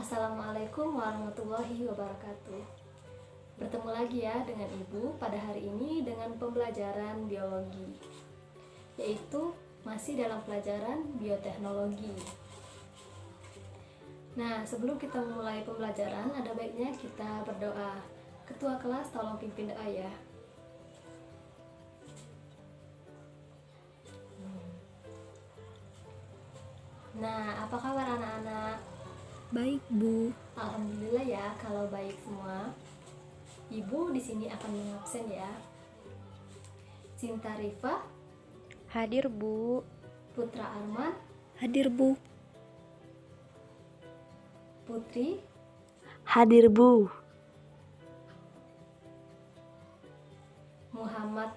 Assalamualaikum warahmatullahi wabarakatuh. Bertemu lagi ya dengan Ibu pada hari ini dengan pembelajaran biologi, yaitu masih dalam pelajaran bioteknologi. Nah, sebelum kita memulai pembelajaran, ada baiknya kita berdoa. Ketua kelas tolong pimpin doa ya. Nah, apa kabar anak-anak? Baik, Bu. Alhamdulillah ya kalau baik semua. Ibu di sini akan mengabsen ya. Sinta Rifa, Hadir, Bu. Putra Arman, Hadir, Bu. Putri, Hadir, Bu. Muhammad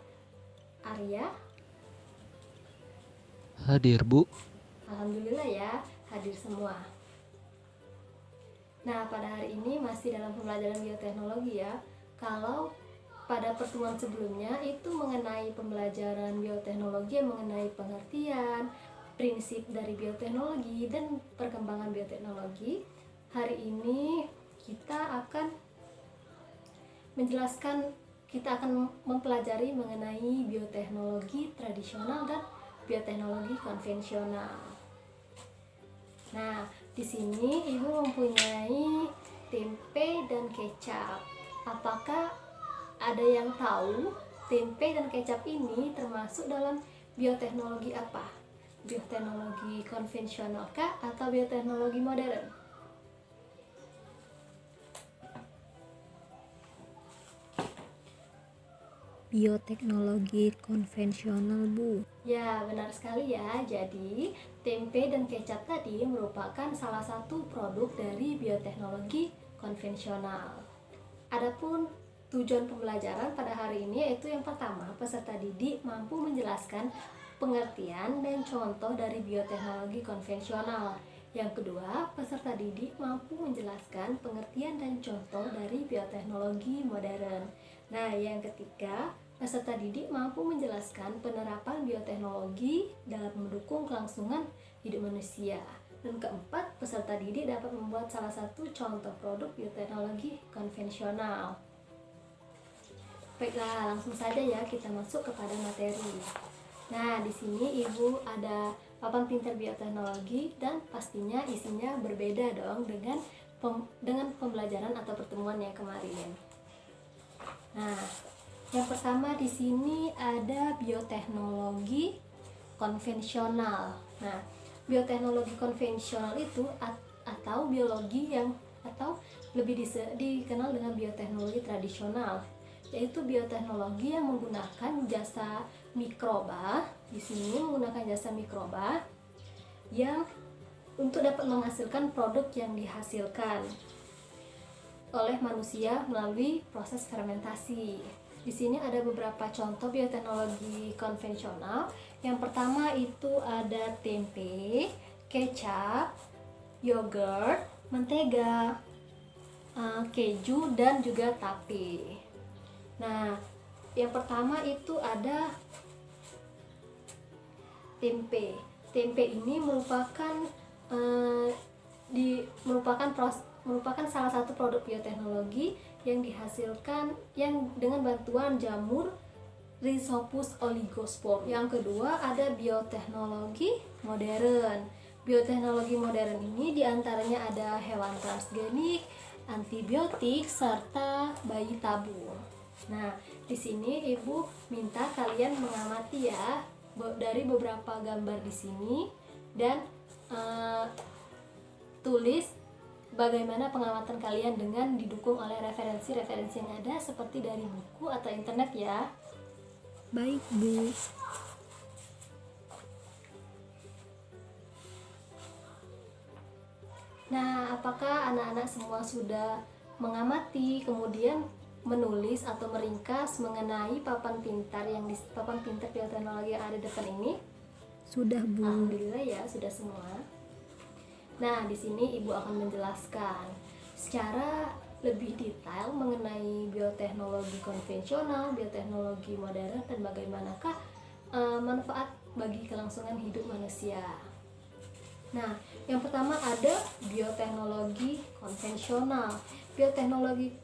Arya. Hadir, Bu. Alhamdulillah ya, hadir semua. Nah, pada hari ini masih dalam pembelajaran bioteknologi ya. Kalau pada pertemuan sebelumnya itu mengenai pembelajaran bioteknologi yang mengenai pengertian, prinsip dari bioteknologi dan perkembangan bioteknologi. Hari ini kita akan mempelajari mengenai bioteknologi tradisional dan bioteknologi konvensional. Nah, di sini Ibu mempunyai tempe dan kecap. Apakah ada yang tahu tempe dan kecap ini termasuk dalam bioteknologi apa? Bioteknologi konvensional kah atau bioteknologi modern? Bioteknologi konvensional, Bu. Ya, benar sekali ya. Jadi, tempe dan kecap tadi merupakan salah satu produk dari bioteknologi konvensional. Adapun tujuan pembelajaran pada hari ini yaitu yang pertama, peserta didik mampu menjelaskan pengertian dan contoh dari bioteknologi konvensional. Yang kedua, peserta didik mampu menjelaskan pengertian dan contoh dari bioteknologi modern. Nah, yang ketiga, peserta didik mampu menjelaskan penerapan bioteknologi dalam mendukung kelangsungan hidup manusia. Dan keempat, peserta didik dapat membuat salah satu contoh produk bioteknologi konvensional. Baiklah, langsung saja ya kita masuk kepada materi. Nah, di sini Ibu ada papan pintar bioteknologi dan pastinya isinya berbeda dong dengan pembelajaran atau pertemuan yang kemarin. Nah, yang pertama di sini ada bioteknologi konvensional. Nah, bioteknologi konvensional itu atau biologi yang atau lebih dikenal dengan bioteknologi tradisional, yaitu bioteknologi yang menggunakan jasa mikroba. Di sini menggunakan jasa mikroba yang untuk dapat menghasilkan produk yang dihasilkan oleh manusia melalui proses fermentasi. Di sini ada beberapa contoh bioteknologi konvensional. Yang pertama itu ada tempe, kecap, yogurt, mentega, keju dan juga tape. Nah, yang pertama itu ada tempe. Tempe ini merupakan salah satu produk bioteknologi yang dihasilkan dengan bantuan jamur Rhizopus oligospore. Yang kedua ada bioteknologi modern. Bioteknologi modern ini diantaranya ada hewan transgenik, antibiotik, serta bayi tabung. Nah, di sini Ibu minta kalian mengamati ya dari beberapa gambar di sini dan tulis bagaimana pengamatan kalian dengan didukung oleh referensi-referensi yang ada seperti dari buku atau internet ya. Baik, Bu. Nah, apakah anak-anak semua sudah mengamati kemudian menulis atau meringkas mengenai papan pintar bioteknologi yang ada di depan ini? Sudah, Bu. Alhamdulillah ya, sudah semua. Nah, di sini Ibu akan menjelaskan secara lebih detail mengenai bioteknologi konvensional, bioteknologi modern, dan bagaimanakah manfaat bagi kelangsungan hidup manusia. Nah, Yang pertama ada bioteknologi konvensional. Bioteknologi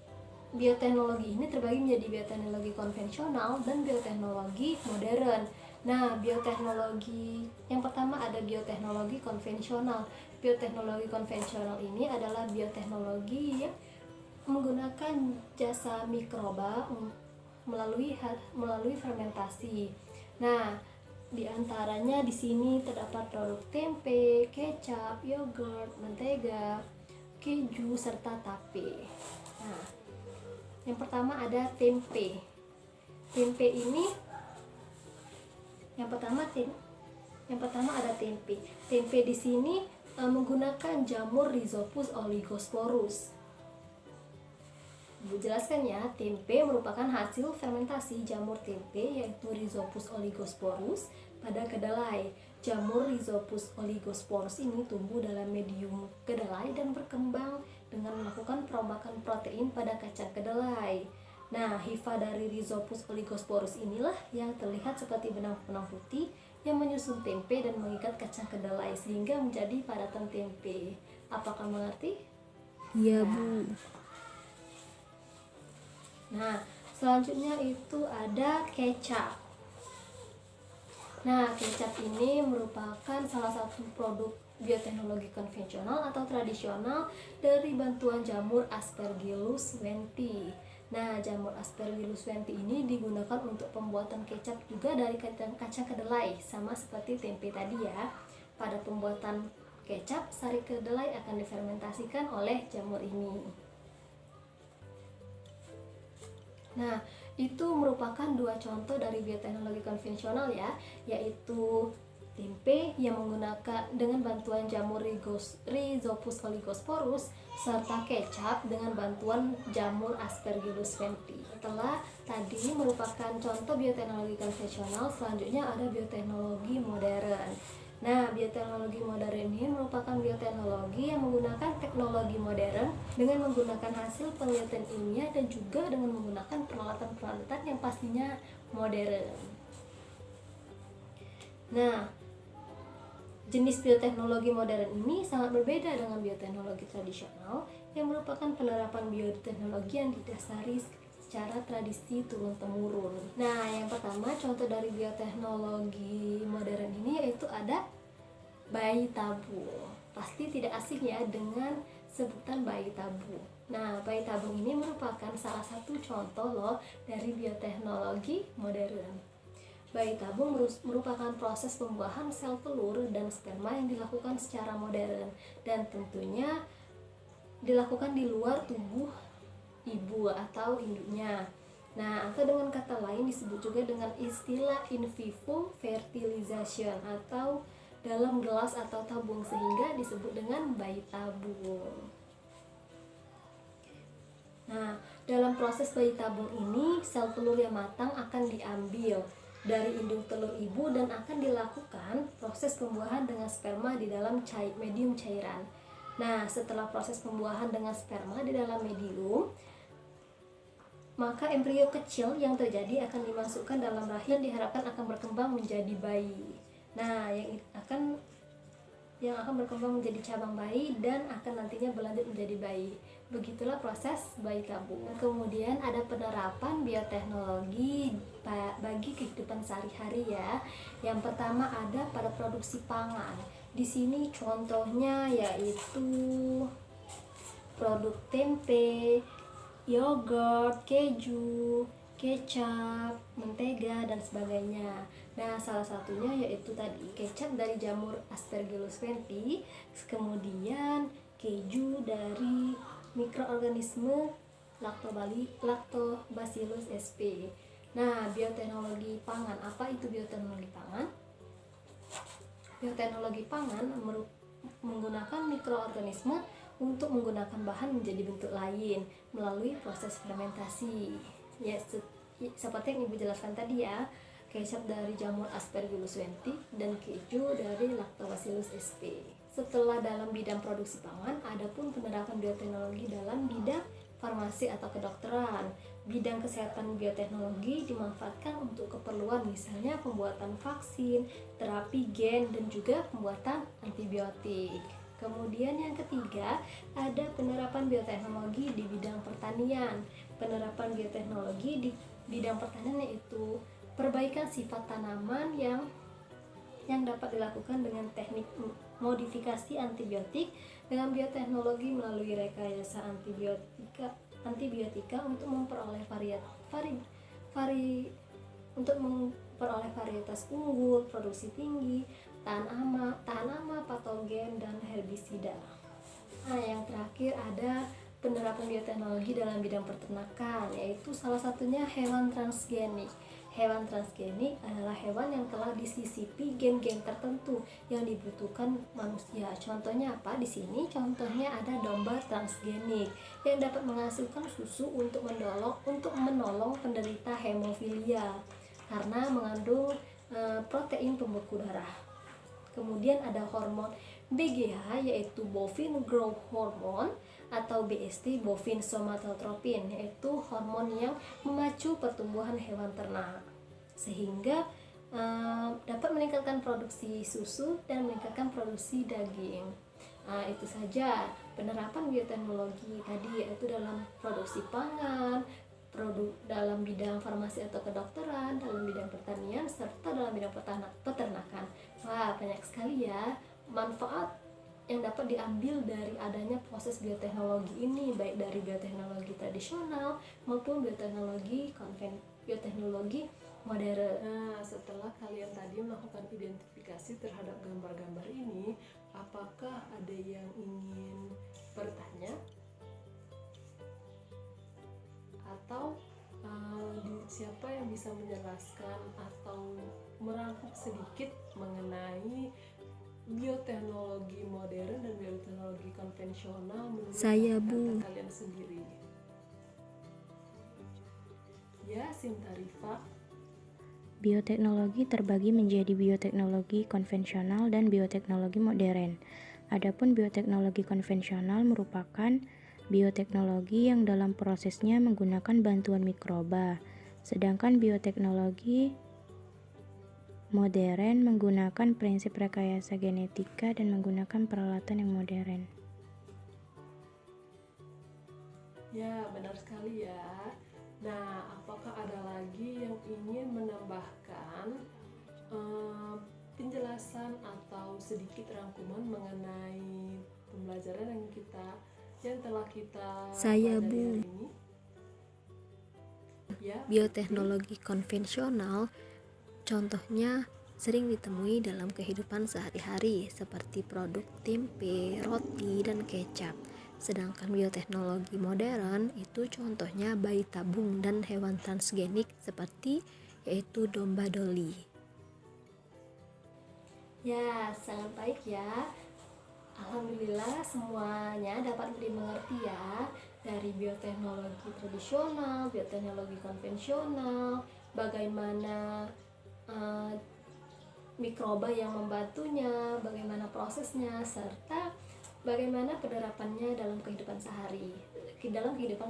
ini terbagi menjadi bioteknologi konvensional dan bioteknologi modern. Nah, bioteknologi yang pertama ada bioteknologi konvensional. Bioteknologi konvensional ini adalah bioteknologi yang menggunakan jasa mikroba melalui fermentasi. Nah, di antaranya di sini terdapat produk tempe, kecap, yogurt, mentega, keju, serta tape. Nah, yang pertama ada tempe. Tempe ini yang pertama ada tempe. Tempe di sini menggunakan jamur Rhizopus oligosporus. Ibu jelaskan ya, tempe merupakan hasil fermentasi jamur tempe yaitu Rhizopus oligosporus pada kedelai. Jamur Rhizopus oligosporus ini tumbuh dalam medium kedelai dan berkembang dengan melakukan perombakan protein pada kacang kedelai. Nah, hifa dari Rhizopus oligosporus inilah yang terlihat seperti benang-benang putih yang menyusun tempe dan mengikat kacang kedelai sehingga menjadi padatan tempe. Apakah mengerti? Iya, Bu. Nah, selanjutnya itu ada kecap. Nah, kecap ini merupakan salah satu produk bioteknologi konvensional atau tradisional dari bantuan jamur Aspergillus wenti. Nah, jamur Aspergillus wenti ini digunakan untuk pembuatan kecap juga dari kacang kedelai, sama seperti tempe tadi ya. Pada pembuatan kecap, sari kedelai akan difermentasikan oleh jamur ini. Nah, itu merupakan dua contoh dari bioteknologi konvensional ya, yaitu tempe yang menggunakan dengan bantuan jamur Rhizopus oligosporus serta kecap dengan bantuan jamur Aspergillus wenti. Setelah tadi merupakan contoh bioteknologi konvensional, selanjutnya ada bioteknologi modern. Nah, bioteknologi modern ini merupakan bioteknologi yang menggunakan teknologi modern dengan menggunakan hasil penelitian ilmiah dan juga dengan menggunakan peralatan-peralatan yang pastinya modern. Nah, jenis bioteknologi modern ini sangat berbeda dengan bioteknologi tradisional yang merupakan penerapan bioteknologi yang didasari secara tradisi turun-temurun. Nah, yang pertama contoh dari bioteknologi modern ini yaitu ada bayi tabung. Pasti tidak asing ya dengan sebutan bayi tabung. Nah, bayi tabung ini merupakan salah satu contoh loh dari bioteknologi modern. Bayi tabung merupakan proses pembuahan sel telur dan sperma yang dilakukan secara modern dan tentunya dilakukan di luar tubuh ibu atau induknya. Nah, atau dengan kata lain disebut juga dengan istilah in vivo fertilization atau dalam gelas atau tabung, sehingga disebut dengan bayi tabung. Nah, dalam proses bayi tabung ini, sel telur yang matang akan diambil dari induk telur ibu dan akan dilakukan proses pembuahan dengan sperma di dalam medium cairan. Nah, setelah proses pembuahan dengan sperma di dalam medium, maka embrio kecil yang terjadi akan dimasukkan dalam rahim dan diharapkan akan berkembang menjadi bayi. Nah, yang akan berkembang menjadi cabang bayi dan akan nantinya berlanjut menjadi bayi. Begitulah proses bayi tabung. Kemudian ada penerapan bioteknologi bagi kehidupan sehari-hari ya. Yang pertama ada pada produksi pangan. Di sini contohnya yaitu produk tempe, yogurt, keju, kecap, mentega, dan sebagainya. Nah, salah satunya yaitu tadi kecap dari jamur Aspergillus wenti, kemudian keju dari mikroorganisme Lactobacillus sp. Nah, bioteknologi pangan. Apa itu bioteknologi pangan? Bioteknologi pangan menggunakan mikroorganisme untuk menggunakan bahan menjadi bentuk lain melalui proses fermentasi. Ya, seperti yang Ibu jelaskan tadi ya, kecap dari jamur Aspergillus wenti dan keju dari Lactobacillus sp. Setelah dalam bidang produksi pangan, ada pun penerapan bioteknologi dalam bidang farmasi atau kedokteran. Bidang kesehatan bioteknologi dimanfaatkan untuk keperluan misalnya pembuatan vaksin, terapi gen, dan juga pembuatan antibiotik. Kemudian yang ketiga, ada penerapan bioteknologi di bidang pertanian. Penerapan bioteknologi di bidang pertanian yaitu perbaikan sifat tanaman yang dapat dilakukan dengan teknik modifikasi antibiotik dengan bioteknologi melalui rekayasa antibiotika untuk memperoleh varietas unggul, produksi tinggi, tahan hama, patogen, dan herbisida. Nah, yang terakhir ada penerapan bioteknologi dalam bidang peternakan, yaitu salah satunya hewan transgenik. Hewan transgenik adalah hewan yang telah disisipi gen-gen tertentu yang dibutuhkan manusia. Contohnya apa? Di sini contohnya ada domba transgenik yang dapat menghasilkan susu untuk menolong penderita hemofilia karena mengandung protein pembeku darah. Kemudian ada hormon BGH yaitu bovine growth hormone atau BST bovine somatotropin, yaitu hormon yang memacu pertumbuhan hewan ternak sehingga dapat meningkatkan produksi susu dan meningkatkan produksi daging. Itu saja penerapan bioteknologi tadi, yaitu dalam produksi pangan, produk dalam bidang farmasi atau kedokteran, dalam bidang pertanian, serta dalam bidang peternakan. Wah, banyak sekali ya manfaat yang dapat diambil dari adanya proses bioteknologi ini, baik dari bioteknologi tradisional maupun bioteknologi modern. Nah, setelah kalian tadi melakukan identifikasi terhadap gambar-gambar ini, apakah ada yang ingin bertanya? Atau siapa yang bisa menjelaskan atau merangkum sedikit mengenai bioteknologi modern dan bioteknologi konvensional menurut Saya, Bu. kalian sendiri? Ya, Sinta Rifa. Bioteknologi terbagi menjadi bioteknologi konvensional dan bioteknologi modern. Adapun bioteknologi konvensional merupakan bioteknologi yang dalam prosesnya menggunakan bantuan mikroba, sedangkan bioteknologi modern menggunakan prinsip rekayasa genetika dan menggunakan peralatan yang modern. Ya, benar sekali ya. Nah, apakah ada lagi yang ingin menambahkan penjelasan atau sedikit rangkuman mengenai pembelajaran yang telah kita Saya, pelajari Bu. hari ini? Ya, Bioteknologi konvensional contohnya sering ditemui dalam kehidupan sehari-hari seperti produk tempe, roti, dan kecap. Sedangkan bioteknologi modern itu contohnya bayi tabung dan hewan transgenik seperti yaitu domba Dolly. Ya, sangat baik ya. Alhamdulillah semuanya dapat dimengerti ya, dari bioteknologi tradisional, bioteknologi konvensional, bagaimana mikroba yang membantunya, bagaimana prosesnya, serta bagaimana penerapannya dalam kehidupan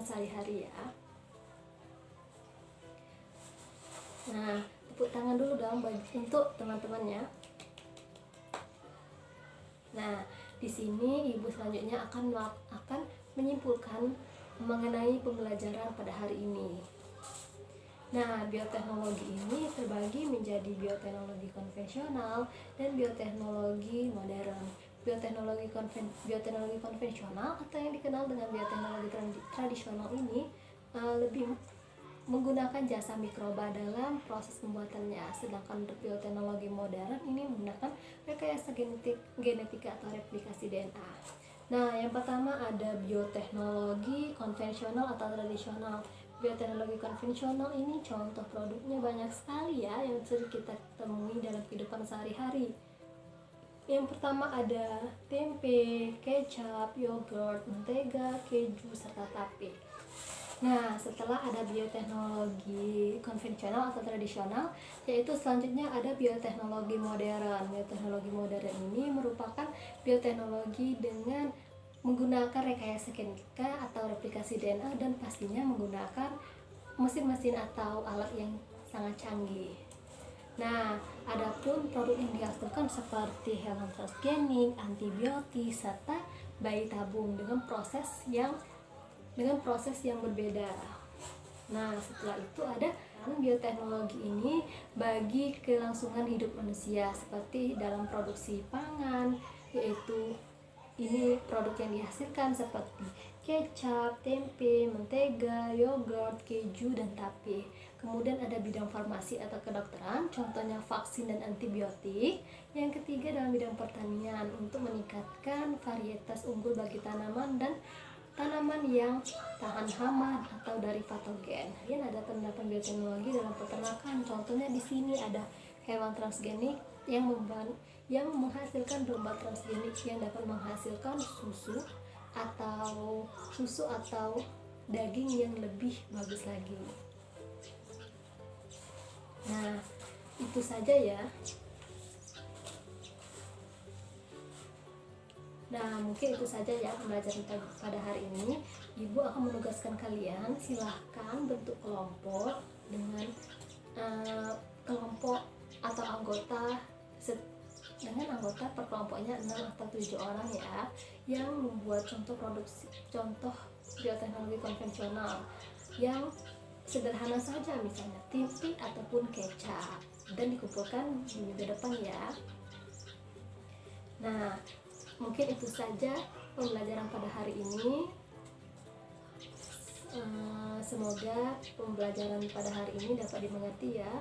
sehari-hari ya. Nah, tepuk tangan dulu dong untuk teman-temannya. Nah, di sini Ibu selanjutnya akan menyimpulkan mengenai pembelajaran pada hari ini. Nah, bioteknologi ini terbagi menjadi bioteknologi konvensional dan bioteknologi modern. Bioteknologi konvensional atau yang dikenal dengan bioteknologi tradisional ini lebih menggunakan jasa mikroba dalam proses pembuatannya, sedangkan untuk bioteknologi modern ini menggunakan rekayasa genetika atau replikasi DNA. Nah, yang pertama ada bioteknologi konvensional atau tradisional. Bioteknologi konvensional ini contoh produknya banyak sekali ya yang sering kita temui dalam kehidupan sehari-hari. Yang pertama ada tempe, kecap, yogurt, mentega, keju, serta tape. Nah, setelah ada bioteknologi konvensional atau tradisional, yaitu selanjutnya ada bioteknologi modern. Bioteknologi modern ini merupakan bioteknologi dengan menggunakan rekayasa genetika atau replikasi DNA dan pastinya menggunakan mesin-mesin atau alat yang sangat canggih. Nah, adapun produk yang dihasilkan seperti hewan transgenik, antibiotik, serta bayi tabung dengan proses yang berbeda. Nah, setelah itu ada bioteknologi ini bagi kelangsungan hidup manusia seperti dalam produksi pangan, yaitu ini produk yang dihasilkan seperti kecap, tempe, mentega, yogurt, keju, dan tape. Kemudian ada bidang farmasi atau kedokteran, contohnya vaksin dan antibiotik. Yang ketiga dalam bidang pertanian untuk meningkatkan varietas unggul bagi tanaman yang tahan hama atau dari patogen. Kemudian ada penerapan bioteknologi dalam peternakan. Contohnya di sini ada hewan transgenik yang menghasilkan domba transgenik yang dapat menghasilkan susu atau daging yang lebih bagus lagi. Nah, itu saja ya. Nah, mungkin itu saja ya pembelajaran pada hari ini. Ibu akan menugaskan kalian, silahkan bentuk kelompok dengan kelompok atau anggota dengan anggota per kelompoknya 6 atau 7 orang ya, yang membuat contoh bioteknologi konvensional yang sederhana saja, misalnya tempe ataupun kecap, dan dikumpulkan di minggu depan ya. Nah, mungkin itu saja pembelajaran pada hari ini. Semoga pembelajaran pada hari ini dapat dimengerti ya,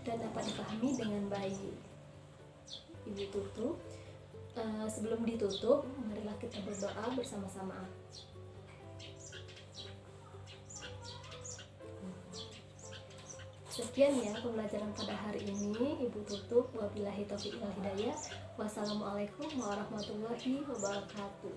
dan dapat dipahami dengan baik. Ibu tutup. Sebelum ditutup, marilah kita berdoa bersama-sama. Sekian ya pembelajaran pada hari ini. Ibu tutup. Wabillahi taufiq wal hidayah. Wassalamualaikum warahmatullahi wabarakatuh.